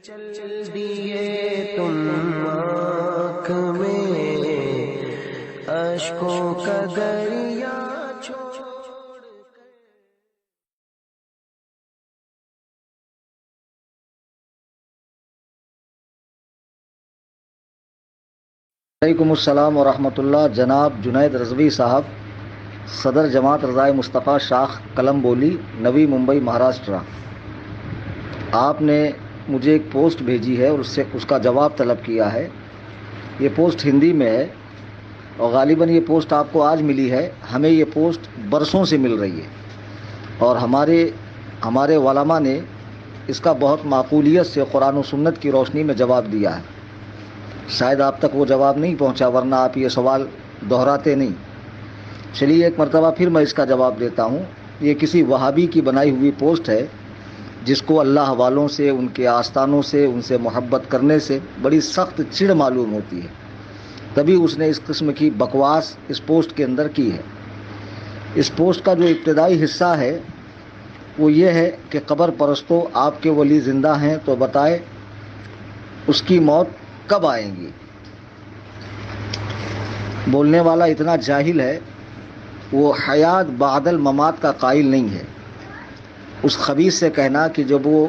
چل دیے تم آنکھ میں اشکوں کا دریا چھوڑ وعلیکم السلام ورحمۃ اللہ۔ جناب جنید رضوی صاحب، صدر جماعت رضائے مصطفیٰ شاخ قلم بولی، نوی ممبئی، مہاراشٹرا۔ آپ نے مجھے ایک پوسٹ بھیجی ہے اور اس کا جواب طلب کیا ہے۔ یہ پوسٹ ہندی میں ہے اور غالباً یہ پوسٹ آپ کو آج ملی ہے۔ ہمیں یہ پوسٹ برسوں سے مل رہی ہے اور ہمارے علماء نے اس کا بہت معقولیت سے قرآن و سنت کی روشنی میں جواب دیا ہے۔ شاید آپ تک وہ جواب نہیں پہنچا، ورنہ آپ یہ سوال دہراتے نہیں۔ چلیے ایک مرتبہ پھر میں اس کا جواب دیتا ہوں۔ یہ کسی وہابی کی بنائی ہوئی پوسٹ ہے جس کو اللہ والوں سے، ان کے آستانوں سے، ان سے محبت کرنے سے بڑی سخت چڑ معلوم ہوتی ہے، تبھی اس نے اس قسم کی بکواس اس پوسٹ کے اندر کی ہے۔ اس پوسٹ کا جو ابتدائی حصہ ہے وہ یہ ہے کہ قبر پرستوں، آپ کے ولی زندہ ہیں تو بتائے اس کی موت کب آئیں گی۔ بولنے والا اتنا جاہل ہے، وہ حیات بعد الممات کا قائل نہیں ہے۔ اس خبیث سے کہنا کہ جب وہ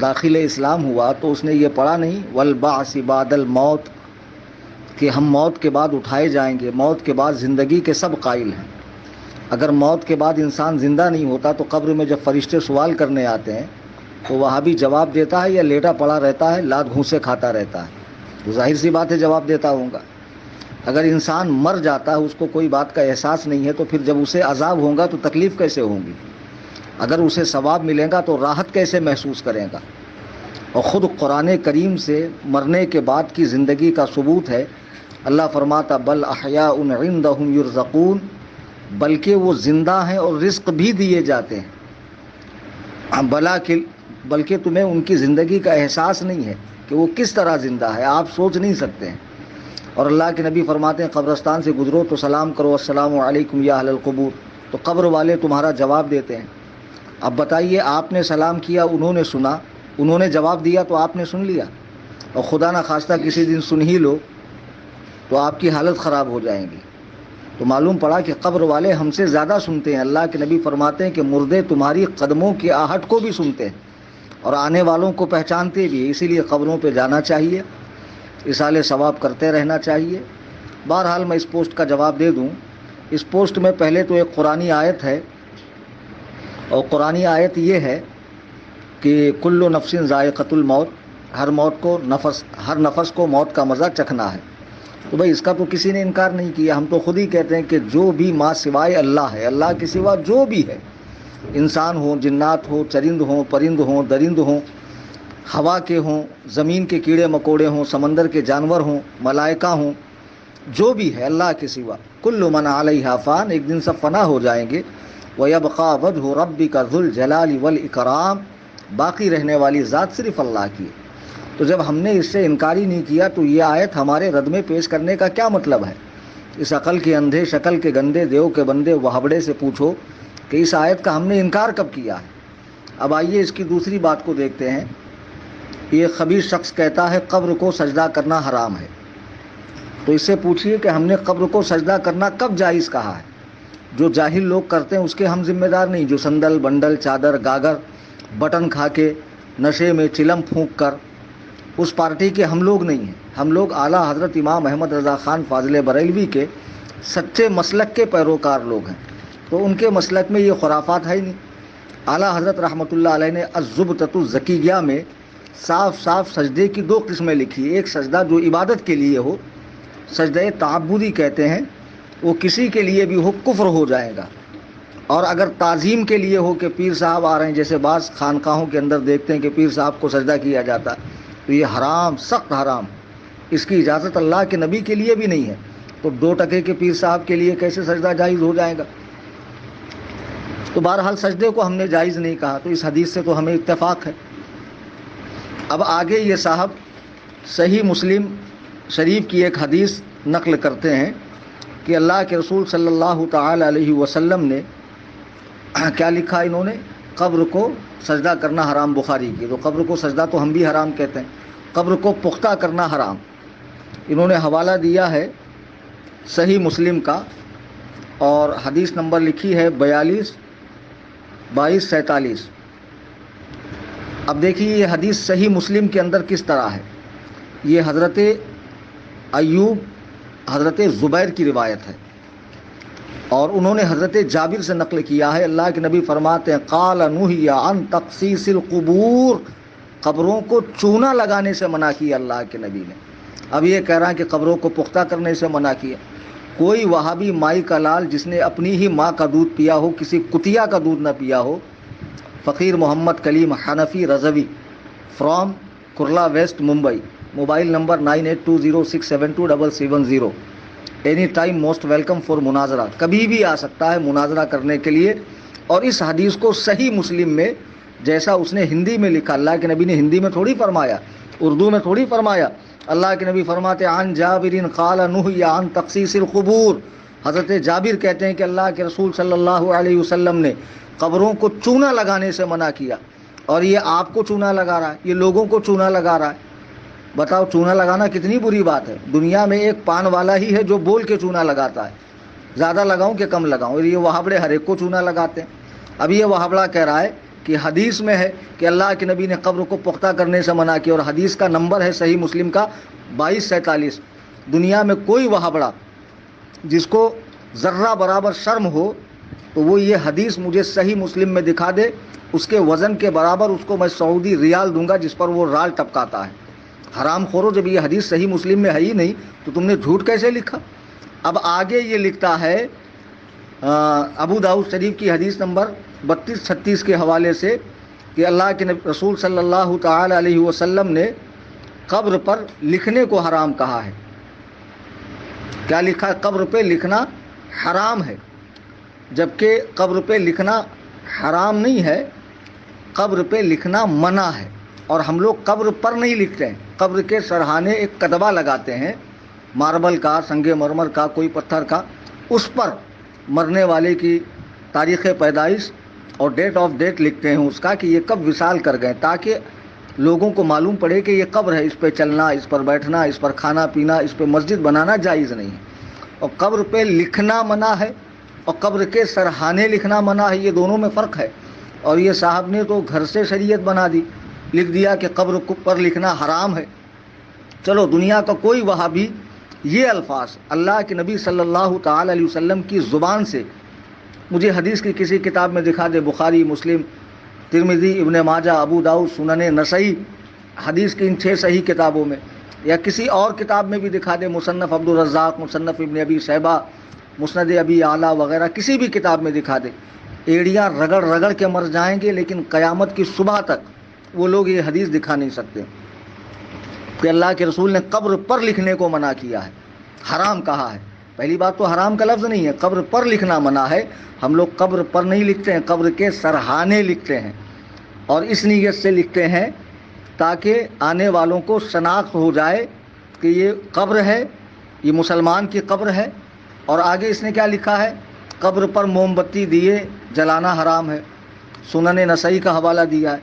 داخل اسلام ہوا تو اس نے یہ پڑھا نہیں والبعث بعد الموت، کہ ہم موت کے بعد اٹھائے جائیں گے، موت کے بعد زندگی کے سب قائل ہیں۔ اگر موت کے بعد انسان زندہ نہیں ہوتا تو قبر میں جب فرشتے سوال کرنے آتے ہیں تو وہاں بھی جواب دیتا ہے یا لیٹا پڑا رہتا ہے، لات گھونسے کھاتا رہتا ہے؟ تو ظاہر سی بات ہے جواب دیتا ہوں گا۔ اگر انسان مر جاتا ہے، اس کو کوئی بات کا احساس نہیں ہے، تو پھر جب اسے عذاب ہوگا تو تکلیف کیسے ہوگی؟ اگر اسے ثواب ملے گا تو راحت کیسے محسوس کرے گا؟ اور خود قرآن کریم سے مرنے کے بعد کی زندگی کا ثبوت ہے۔ اللہ فرماتا بل احیاء عندہم یرزقون، بلکہ وہ زندہ ہیں اور رزق بھی دیے جاتے ہیں۔ بلکہ تمہیں ان کی زندگی کا احساس نہیں ہے کہ وہ کس طرح زندہ ہے، آپ سوچ نہیں سکتے ہیں۔ اور اللہ کے نبی فرماتے ہیں قبرستان سے گزرو تو سلام کرو السلام علیکم یا اہل القبور، تو قبر والے تمہارا جواب دیتے ہیں۔ اب بتائیے، آپ نے سلام کیا، انہوں نے سنا، انہوں نے جواب دیا تو آپ نے سن لیا، اور خدا نہ خواستہ کسی دن سن ہی لو تو آپ کی حالت خراب ہو جائیں گی۔ تو معلوم پڑا کہ قبر والے ہم سے زیادہ سنتے ہیں۔ اللہ کے نبی فرماتے ہیں کہ مردے تمہاری قدموں کی آہٹ کو بھی سنتے ہیں اور آنے والوں کو پہچانتے بھی ہیں، اسی لیے قبروں پہ جانا چاہیے، اصالہ ثواب کرتے رہنا چاہیے۔ بہرحال میں اس پوسٹ کا جواب دے دوں۔ اس پوسٹ میں پہلے تو ایک قرآنی آیت ہے، اور قرآنی آیت یہ ہے کہ کل نفس ذائقۃ الموت، ہر نفس کو موت کا مزہ چکھنا ہے۔ تو بھائی اس کا تو کسی نے انکار نہیں کیا، ہم تو خود ہی کہتے ہیں کہ جو بھی ماں سوائے اللہ ہے، اللہ کے سوا جو بھی ہے، انسان ہوں، جنات ہوں، چرند ہوں، پرند ہوں، درند ہوں، ہوا کے ہوں، زمین کے کیڑے مکوڑے ہوں، سمندر کے جانور ہوں، ملائکہ ہوں، جو بھی ہے اللہ کے سوا، کل من علیہا فان، ایک دن سب فنا ہو جائیں گے۔ وَيَبْقَى وَجْهُ رَبِّكَ ذُو الْجَلَالِ وَالْإِكْرَامِ، باقی رہنے والی ذات صرف اللہ کی ہے۔ تو جب ہم نے اس سے انکار ہی نہیں کیا تو یہ آیت ہمارے رد میں پیش کرنے کا کیا مطلب ہے؟ اس عقل کے اندھے، شکل کے گندے، دیو کے بندے وہابڑے سے پوچھو کہ اس آیت کا ہم نے انکار کب کیا ہے۔ اب آئیے اس کی دوسری بات کو دیکھتے ہیں۔ یہ خبیث شخص کہتا ہے قبر کو سجدہ کرنا حرام ہے، تو اس سے پوچھئے کہ ہم نے قبر کو سجدہ کرنا کب جائز کہا ہے؟ جو جاہل لوگ کرتے ہیں اس کے ہم ذمہ دار نہیں، جو سندل، بنڈل، چادر، گاگر، بٹن کھا کے، نشے میں چلم پھونک کر، اس پارٹی کے ہم لوگ نہیں ہیں۔ ہم لوگ اعلیٰ حضرت امام احمد رضا خان فاضل بریلوی کے سچے مسلک کے پیروکار لوگ ہیں، تو ان کے مسلک میں یہ خرافات ہے ہی نہیں۔ اعلیٰ حضرت رحمۃ اللہ علیہ نے الزبدۃ الزکیہ میں صاف صاف سجدے کی دو قسمیں لکھی۔ ایک سجدہ جو عبادت کے لیے ہو، سجدہ تعبدی کہتے ہیں، وہ کسی کے لیے بھی ہو کفر ہو جائے گا، اور اگر تعظیم کے لیے ہو کہ پیر صاحب آ رہے ہیں، جیسے بعض خانقاہوں کے اندر دیکھتے ہیں کہ پیر صاحب کو سجدہ کیا جاتا ہے، تو یہ حرام، سخت حرام، اس کی اجازت اللہ کے نبی کے لیے بھی نہیں ہے، تو 2 ٹکے کے پیر صاحب کے لیے کیسے سجدہ جائز ہو جائے گا؟ تو بہرحال سجدے کو ہم نے جائز نہیں کہا، تو اس حدیث سے تو ہمیں اتفاق ہے۔ اب آگے یہ صاحب صحیح مسلم شریف کی ایک حدیث نقل کرتے ہیں کہ اللہ کے رسول صلی اللہ تعالی علیہ وسلم نے کیا لکھا انہوں نے قبر کو سجدہ کرنا حرام بخاری کی، تو قبر کو سجدہ تو ہم بھی حرام کہتے ہیں، قبر کو پختہ کرنا حرام۔ انہوں نے حوالہ دیا ہے صحیح مسلم کا، اور حدیث نمبر لکھی ہے 42-22-47۔ اب دیکھیے یہ حدیث صحیح مسلم کے اندر کس طرح ہے۔ یہ حضرت ایوب حضرت زبیر کی روایت ہے، اور انہوں نے حضرت جابر سے نقل کیا ہے، اللہ کے نبی فرماتے ہیں قال نہی عن تقصیص القبور، قبروں کو چونا لگانے سے منع کیا اللہ کے نبی نے۔ اب یہ کہہ رہا ہے کہ قبروں کو پختہ کرنے سے منع کیا۔ کوئی وہابی مائی کا لال جس نے اپنی ہی ماں کا دودھ پیا ہو، کسی کتیا کا دودھ نہ پیا ہو، فقیر Muhammad Kaleem Hanfi Rizvi from Kurla west Mumbai, mobile number 9820672770، any time most welcome for مناظرہ، کبھی بھی آ سکتا ہے مناظرہ کرنے کے لیے۔ اور اس حدیث کو صحیح مسلم میں جیسا اس نے ہندی میں لکھا، اللہ کے نبی نے ہندی میں تھوڑی فرمایا، اردو میں تھوڑی فرمایا، اللہ کے نبی فرماتے عن جابر قال نہی عن تقصیص القبور، حضرت جابر کہتے ہیں کہ اللہ کے رسول صلی اللہ علیہ وسلم نے قبروں کو چونا لگانے سے منع کیا۔ اور یہ آپ کو چونا لگا رہا ہے، یہ لوگوں کو چونا لگا رہا ہے۔ بتاؤ چونا لگانا کتنی بری بات ہے۔ دنیا میں ایک پان والا ہی ہے جو بول کے چونا لگاتا ہے، زیادہ لگاؤں کہ کم لگاؤں، اور یہ وہابڑے ہر ایک کو چونا لگاتے ہیں۔ اب یہ وہابڑا کہہ رہا ہے کہ حدیث میں ہے کہ اللہ کے نبی نے قبر کو پختہ کرنے سے منع کیا، اور حدیث کا نمبر ہے صحیح مسلم کا 2247۔ دنیا میں کوئی وہابڑا جس کو ذرہ برابر شرم ہو تو وہ یہ حدیث مجھے صحیح مسلم میں دکھا دے، اس کے وزن کے برابر اس کو میں سعودی ریال دوں گا جس پر وہ رال ٹپکاتا ہے۔ حرام خورو، جب یہ حدیث صحیح مسلم میں ہے ہی نہیں تو تم نے جھوٹ کیسے لکھا؟ اب آگے یہ لکھتا ہے ابو داؤد شریف کی حدیث نمبر 32-36 کے حوالے سے کہ اللہ کے رسول صلی اللہ تعالی علیہ وسلم نے قبر پر لکھنے کو حرام کہا ہے۔ کیا لکھا ہے؟ قبر پہ لکھنا حرام ہے، جبکہ قبر پہ لکھنا حرام نہیں ہے، قبر پہ لکھنا منع ہے۔ اور ہم لوگ قبر پر نہیں لکھتے ہیں، قبر کے سرہانے ایک کتبہ لگاتے ہیں، ماربل کا، سنگ مرمر کا، کوئی پتھر کا، اس پر مرنے والے کی تاریخ پیدائش اور ڈیٹ آف ڈیٹ لکھتے ہیں اس کا کہ یہ کب وصال کر گئے، تاکہ لوگوں کو معلوم پڑے کہ یہ قبر ہے، اس پہ چلنا، اس پر بیٹھنا، اس پر کھانا پینا، اس پہ مسجد بنانا جائز نہیں ہے۔ اور قبر پہ لکھنا منع ہے اور قبر کے سرہانے لکھنا منع ہے، یہ دونوں میں فرق ہے۔ اور یہ صاحب نے تو گھر سے شریعت بنا دی، لکھ دیا کہ قبر پر لکھنا حرام ہے۔ چلو دنیا کا کوئی وہابی یہ الفاظ اللہ کے نبی صلی اللہ تعالی علیہ وسلم کی زبان سے مجھے حدیث کی کسی کتاب میں دکھا دے، بخاری، مسلم، ترمذی، ابن ماجہ، ابو داؤد، سنن نسائی، حدیث کی ان 6 صحیح کتابوں میں، یا کسی اور کتاب میں بھی دکھا دے، مصنف عبد الرزاق، مصنف ابن ابی شیبہ، مسند ابی اعلیٰ وغیرہ، کسی بھی کتاب میں دکھا دے، ایڑیاں رگڑ رگڑ کے مر جائیں گے، لیکن قیامت کی صبح تک وہ لوگ یہ حدیث دکھا نہیں سکتے کہ اللہ کے رسول نے قبر پر لکھنے کو منع کیا ہے، حرام کہا ہے۔ پہلی بات تو حرام کا لفظ نہیں ہے، قبر پر لکھنا منع ہے۔ ہم لوگ قبر پر نہیں لکھتے ہیں، قبر کے سرہانے لکھتے ہیں، اور اس نیت سے لکھتے ہیں تاکہ آنے والوں کو شناخت ہو جائے کہ یہ قبر ہے، یہ مسلمان کی قبر ہے۔ اور آگے اس نے کیا لکھا ہے؟ قبر پر موم بتی دیے جلانا حرام ہے، سنن نسائی کا حوالہ دیا ہے۔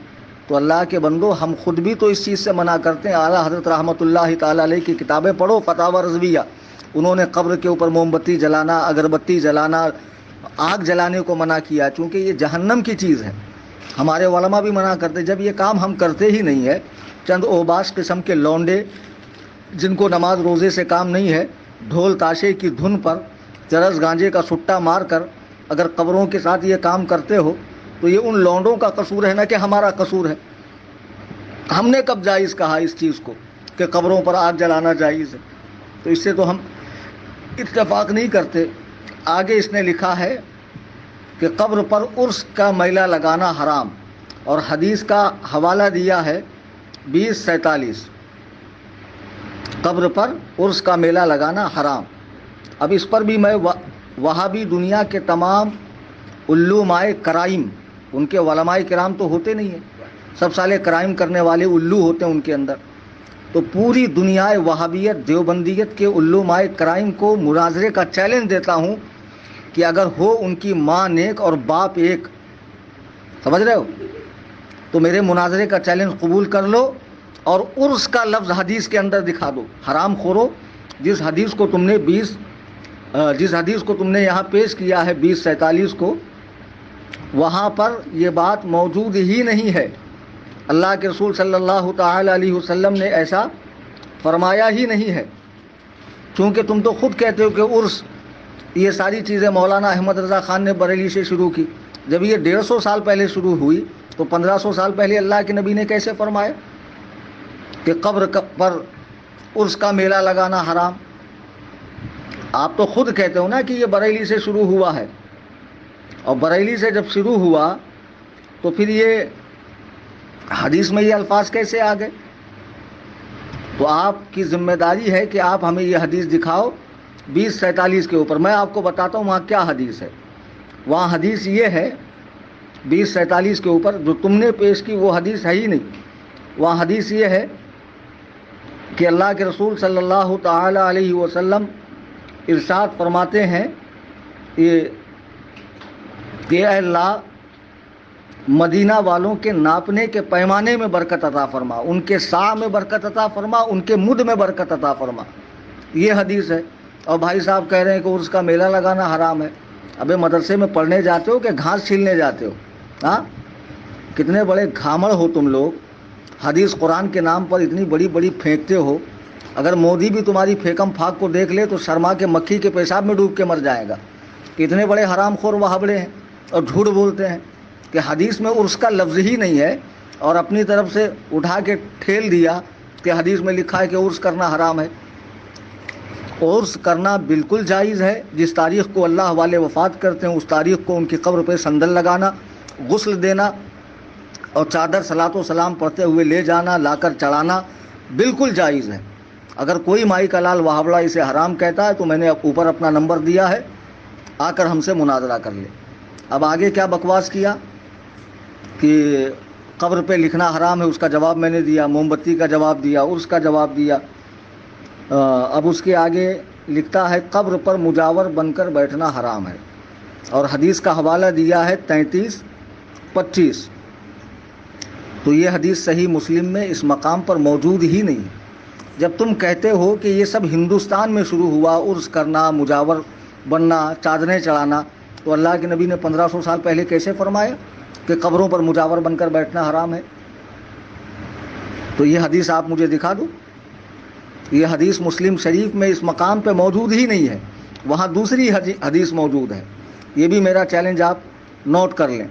تو اللہ کے بندو، ہم خود بھی تو اس چیز سے منع کرتے ہیں۔ اعلیٰ حضرت رحمۃ اللہ تعالی علیہ کی کتابیں پڑھو، فتاوی رضویہ، انہوں نے قبر کے اوپر موم بتی جلانا، اگربتی جلانا، آگ جلانے کو منع کیا، چونکہ یہ جہنم کی چیز ہے۔ ہمارے علماء بھی منع کرتے، جب یہ کام ہم کرتے ہی نہیں ہے، چند اوباش قسم کے لونڈے جن کو نماز روزے سے کام نہیں ہے، ڈھول تاشے کی دھن پر چرس گانجے کا سٹا مار کر اگر قبروں کے ساتھ یہ کام کرتے ہو تو یہ ان لونڈوں کا قصور ہے، نہ کہ ہمارا قصور ہے۔ ہم نے کب جائز کہا اس چیز کو کہ قبروں پر آگ جلانا جائز ہے؟ تو اس سے تو ہم اتفاق نہیں کرتے۔ آگے اس نے لکھا ہے کہ قبر پر عرس کا میلہ لگانا حرام، اور حدیث کا حوالہ دیا ہے 2047، قبر پر عرس کا میلہ لگانا حرام۔ اب اس پر بھی میں وہابی دنیا کے تمام علماء کرائم، ان کے علماء کرام تو ہوتے نہیں ہیں، سب سالے کرائم کرنے والے الو ہوتے ہیں ان کے اندر، تو پوری دنیا وہابیت دیوبندیت کے علماء کرائم کو مناظرے کا چیلنج دیتا ہوں کہ اگر ہو ان کی ماں نیک اور باپ ایک، سمجھ رہے ہو؟ تو میرے مناظرے کا چیلنج قبول کر لو اور عرس کا لفظ حدیث کے اندر دکھا دو. حرام خورو، جس حدیث کو تم نے یہاں پیش کیا ہے 2047 کو، وہاں پر یہ بات موجود ہی نہیں ہے. اللہ کے رسول صلی اللہ تعالی علیہ وسلم نے ایسا فرمایا ہی نہیں ہے. چونکہ تم تو خود کہتے ہو کہ عرس، یہ ساری چیزیں مولانا احمد رضا خان نے بریلی سے شروع کی. جب یہ 150 سال پہلے شروع ہوئی تو 1500 سال پہلے اللہ کے نبی نے کیسے فرمایا کہ قبر پر عرس کا میلہ لگانا حرام؟ آپ تو خود کہتے ہو نا کہ یہ بریلی سے شروع ہوا ہے، اور بریلی سے جب شروع ہوا تو پھر یہ حدیث میں یہ الفاظ کیسے آ گئے؟ تو آپ کی ذمہ داری ہے کہ آپ ہمیں یہ حدیث دکھاؤ 2047 کے اوپر. میں آپ کو بتاتا ہوں وہاں کیا حدیث ہے. وہاں حدیث یہ ہے 2047 کے اوپر جو تم نے پیش کی، وہ حدیث ہے ہی نہیں. وہاں حدیث یہ ہے کہ اللہ کے رسول صلی اللہ تعالی علیہ وسلم ارشاد فرماتے ہیں کہ اے اللہ، مدینہ والوں کے ناپنے کے پیمانے میں برکت عطا فرما، ان کے سا میں برکت عطا فرما، ان کے مد میں برکت عطا فرما. یہ حدیث ہے. اور بھائی صاحب کہہ رہے ہیں کہ عرس کا میلہ لگانا حرام ہے. ابے مدرسے میں پڑھنے جاتے ہو کہ گھاس چھیلنے جاتے ہو؟ ہاں، کتنے بڑے گھامڑ ہو تم لوگ. حدیث قرآن کے نام پر اتنی بڑی بڑی پھینکتے ہو. اگر مودی بھی تمہاری پھیکم پھاک کو دیکھ لے تو شرما کے مکھی کے پیشاب میں ڈوب کے مر جائے گا. اتنے بڑے حرام خور وہابڑے ہیں اور جھوٹ بولتے ہیں کہ حدیث میں عرس کا لفظ ہی نہیں ہے، اور اپنی طرف سے اٹھا کے ٹھیل دیا کہ حدیث میں لکھا ہے کہ عرس کرنا حرام ہے. عرس کرنا بالکل جائز ہے. جس تاریخ کو اللہ والے وفات کرتے ہیں اس تاریخ کو ان کی قبر پہ سندل لگانا، غسل دینا اور چادر صلاۃ و سلام پڑھتے ہوئے لے جانا، لا کر چڑھانا بالکل جائز ہے. اگر کوئی مائی کا لال وہابڑا اسے حرام کہتا ہے تو میں نے اوپر اپنا نمبر دیا ہے، آ کر ہم سے مناظرہ کر لے. اب آگے کیا بکواس کیا کہ قبر پہ لکھنا حرام ہے، اس کا جواب میں نے دیا. موم بتی کا جواب دیا، عرس کا جواب دیا. اب اس کے آگے لکھتا ہے قبر پر مجاور بن کر بیٹھنا حرام ہے، اور حدیث کا حوالہ دیا ہے 33-25. تو یہ حدیث صحیح مسلم میں اس مقام پر موجود ہی نہیں. جب تم کہتے ہو کہ یہ سب ہندوستان میں شروع ہوا، عرس کرنا، مجاور بننا، چادریں چڑھانا، تو اللہ کے نبی نے 1500 سال پہلے کیسے فرمایا کہ قبروں پر مجاور بن کر بیٹھنا حرام ہے؟ تو یہ حدیث آپ مجھے دکھا دو. یہ حدیث مسلم شریف میں اس مقام پہ موجود ہی نہیں ہے. وہاں دوسری حدیث موجود ہے. یہ بھی میرا چیلنج آپ نوٹ کر لیں.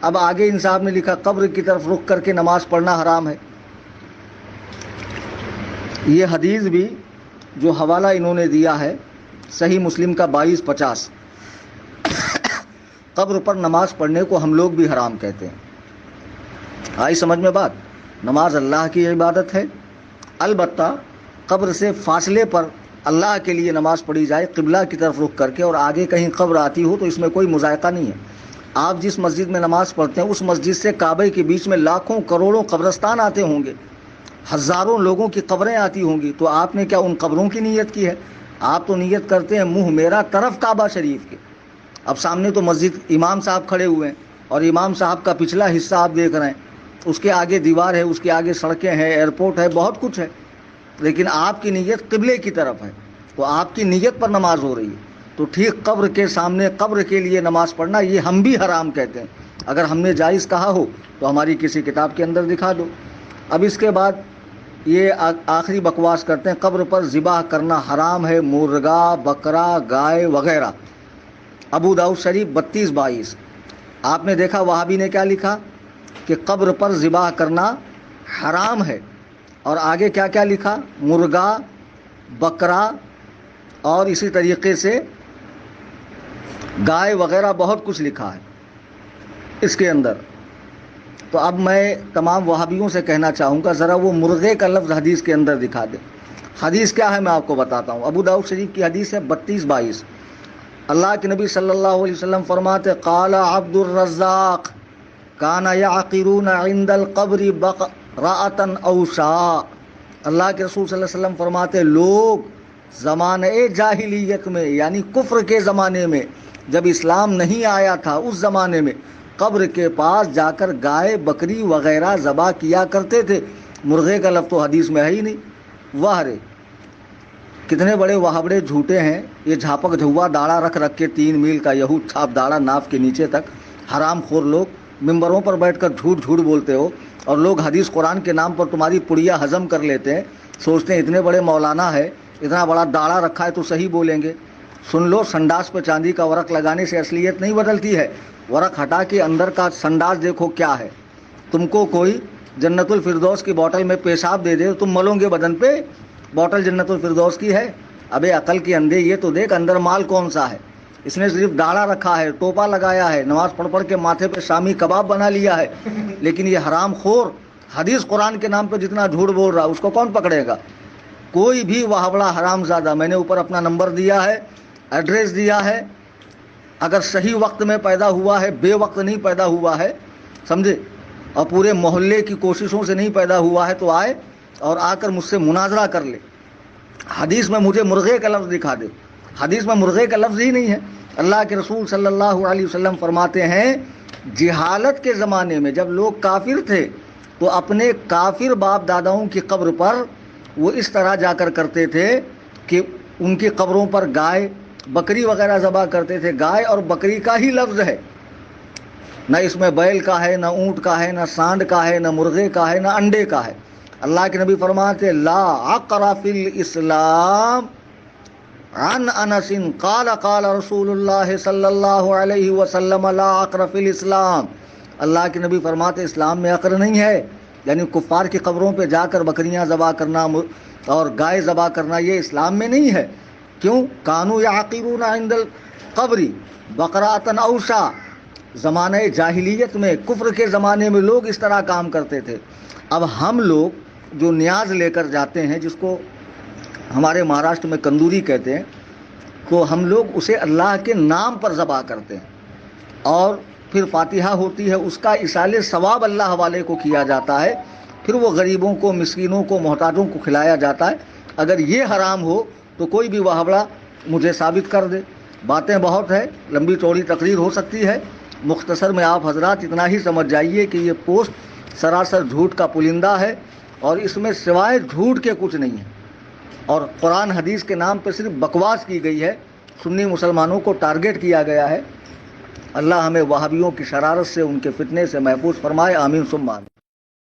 اب آگے ان صاحب نے لکھا قبر کی طرف رخ کر کے نماز پڑھنا حرام ہے. یہ حدیث بھی جو حوالہ انہوں نے دیا ہے صحیح مسلم کا 22-50. قبر پر نماز پڑھنے کو ہم لوگ بھی حرام کہتے ہیں. آئی سمجھ میں بات؟ نماز اللہ کی عبادت ہے. البتہ قبر سے فاصلے پر اللہ کے لیے نماز پڑھی جائے قبلہ کی طرف رخ کر کے، اور آگے کہیں قبر آتی ہو تو اس میں کوئی مذائقہ نہیں ہے. آپ جس مسجد میں نماز پڑھتے ہیں اس مسجد سے کعبے کے بیچ میں لاکھوں کروڑوں قبرستان آتے ہوں گے، ہزاروں لوگوں کی قبریں آتی ہوں گی. تو آپ نے کیا ان قبروں کی نیت کی ہے؟ آپ تو نیت کرتے ہیں منہ میرا طرف کعبہ شریف کے. اب سامنے تو مسجد امام صاحب کھڑے ہوئے ہیں، اور امام صاحب کا پچھلا حصہ آپ دیکھ رہے ہیں. اس کے آگے دیوار ہے، اس کے آگے سڑکیں ہیں، ایئرپورٹ ہے، بہت کچھ ہے. لیکن آپ کی نیت قبلے کی طرف ہے، تو آپ کی نیت پر نماز ہو رہی ہے. تو ٹھیک قبر کے سامنے قبر کے لیے نماز پڑھنا یہ ہم بھی حرام کہتے ہیں. اگر ہم نے جائز کہا ہو تو ہماری کسی کتاب کے اندر دکھا دو. اب اس کے بعد یہ آخری بکواس کرتے ہیں قبر پر ذبح کرنا حرام ہے، مرغا، بکرا، گائے وغیرہ. ابو داؤد شریف 32-22. آپ نے دیکھا وہابی نے کیا لکھا کہ قبر پر ذبح کرنا حرام ہے، اور آگے کیا کیا لکھا؟ مرغا، بکرا اور اسی طریقے سے گائے وغیرہ بہت کچھ لکھا ہے اس کے اندر. تو اب میں تمام وہابیوں سے کہنا چاہوں گا ذرا وہ مرغے کا لفظ حدیث کے اندر دکھا دیں. حدیث کیا ہے میں آپ کو بتاتا ہوں. ابو داؤد شریف کی حدیث ہے 32-22. اللہ کے نبی صلی اللہ علیہ وسلم فرماتے قال عبد الرزاق کان یعقرون عند القبر بقرۃ او شاء. اللہ کے رسول صلی اللہ علیہ وسلم فرماتے لوگ زمانے جاہلیت میں، یعنی کفر کے زمانے میں، جب اسلام نہیں آیا تھا اس زمانے میں قبر کے پاس جا کر گائے بکری وغیرہ ذبح کیا کرتے تھے. مرغے کا لفظ تو حدیث میں ہے ہی نہیں. واہ رے کتنے بڑے وہابڑے جھوٹے ہیں یہ. جھاپک جھوا داڑا رکھ رکھ کے 3 میل کا یہود چھاپ داڑا ناف کے نیچے تک. حرام خور لوگ ممبروں پر بیٹھ کر جھوٹ جھوٹ بولتے ہو اور لوگ حدیث قرآن کے نام پر تمہاری پڑیا ہضم کر لیتے ہیں. سوچتے ہیں اتنے بڑے مولانا ہے, اتنا بڑا داڑا رکھا ہے تو صحیح بولیں گے. سن لو, سنڈاس پہ چاندی کا ورق لگانے سے اصلیت نہیں بدلتی ہے. ورق ہٹا کے اندر کا سنڈاس دیکھو کیا ہے. تم کو کوئی جنت الفردوس کی بوتل میں پیشاب دے دے تو تم ملو گے بدن پہ بوتل جنت الفردوس کی ہے. ابے عقل کے اندھے یہ تو دیکھ اندر مال کون سا ہے. اس نے صرف داڑھا رکھا ہے, ٹوپا لگایا ہے, نماز پڑھ پڑھ کے ماتھے پہ شامی کباب بنا لیا ہے, لیکن یہ حرام خور حدیث قرآن کے نام پہ جتنا جھوٹ بول رہا اس کو کون پکڑے گا. کوئی بھی وہابڑا حرام زادہ, میں نے اوپر اپنا نمبر دیا ہے, ایڈریس دیا ہے, اگر صحیح وقت میں پیدا ہوا ہے, بے وقت نہیں پیدا ہوا ہے, سمجھے, اور پورے محلے کی کوششوں سے نہیں پیدا ہوا ہے تو آئے اور آ کر مجھ سے مناظرہ کر لے. حدیث میں مجھے مرغے کا لفظ دکھا دے. حدیث میں مرغے کا لفظ ہی نہیں ہے. اللہ کے رسول صلی اللہ علیہ وسلم فرماتے ہیں جہالت کے زمانے میں جب لوگ کافر تھے تو اپنے کافر باپ داداؤں کی قبر پر وہ اس طرح جا کر کرتے تھے کہ ان کی قبروں پر گائے بکری وغیرہ ذبح کرتے تھے. گائے اور بکری کا ہی لفظ ہے, نہ اس میں بیل کا ہے, نہ اونٹ کا ہے, نہ سانڈ کا ہے, نہ مرغے کا ہے, نہ انڈے کا ہے. اللہ کے نبی فرماتے لا عقر فی الاسلام عن انس قال قال رسول اللہ صلی اللہ علیہ وسلم لا عقر فی الاسلام. اللہ کے نبی فرماتے اسلام میں عقر نہیں ہے, یعنی کفار کی قبروں پہ جا کر بکریاں ذبح کرنا اور گائے ذبح کرنا یہ اسلام میں نہیں ہے. کیوں؟ کانوا یعقرون عند القبر بقرۃ او شاۃ. زمانہ جاہلیت میں کفر کے زمانے میں لوگ اس طرح کام کرتے تھے. اب ہم لوگ جو نیاز لے کر جاتے ہیں جس کو ہمارے مہاراشٹر میں کندوری کہتے ہیں, تو ہم لوگ اسے اللہ کے نام پر ذبح کرتے ہیں اور پھر فاتحہ ہوتی ہے, اس کا ایصال ثواب اللہ حوالے کو کیا جاتا ہے, پھر وہ غریبوں کو, مسکینوں کو, محتاجوں کو کھلایا جاتا ہے. اگر یہ حرام ہو تو کوئی بھی وہابڑا مجھے ثابت کر دے. باتیں بہت ہے, لمبی چوڑی تقریر ہو سکتی ہے. مختصر میں آپ حضرات اتنا ہی سمجھ جائیے کہ یہ پوسٹ سراسر جھوٹ کا پلندہ ہے اور اس میں سوائے جھوٹ کے کچھ نہیں ہے, اور قرآن حدیث کے نام پہ صرف بکواس کی گئی ہے. سنی مسلمانوں کو ٹارگٹ کیا گیا ہے. اللہ ہمیں وہابیوں کی شرارت سے, ان کے فتنے سے محفوظ فرمائے. آمین ثم آمین.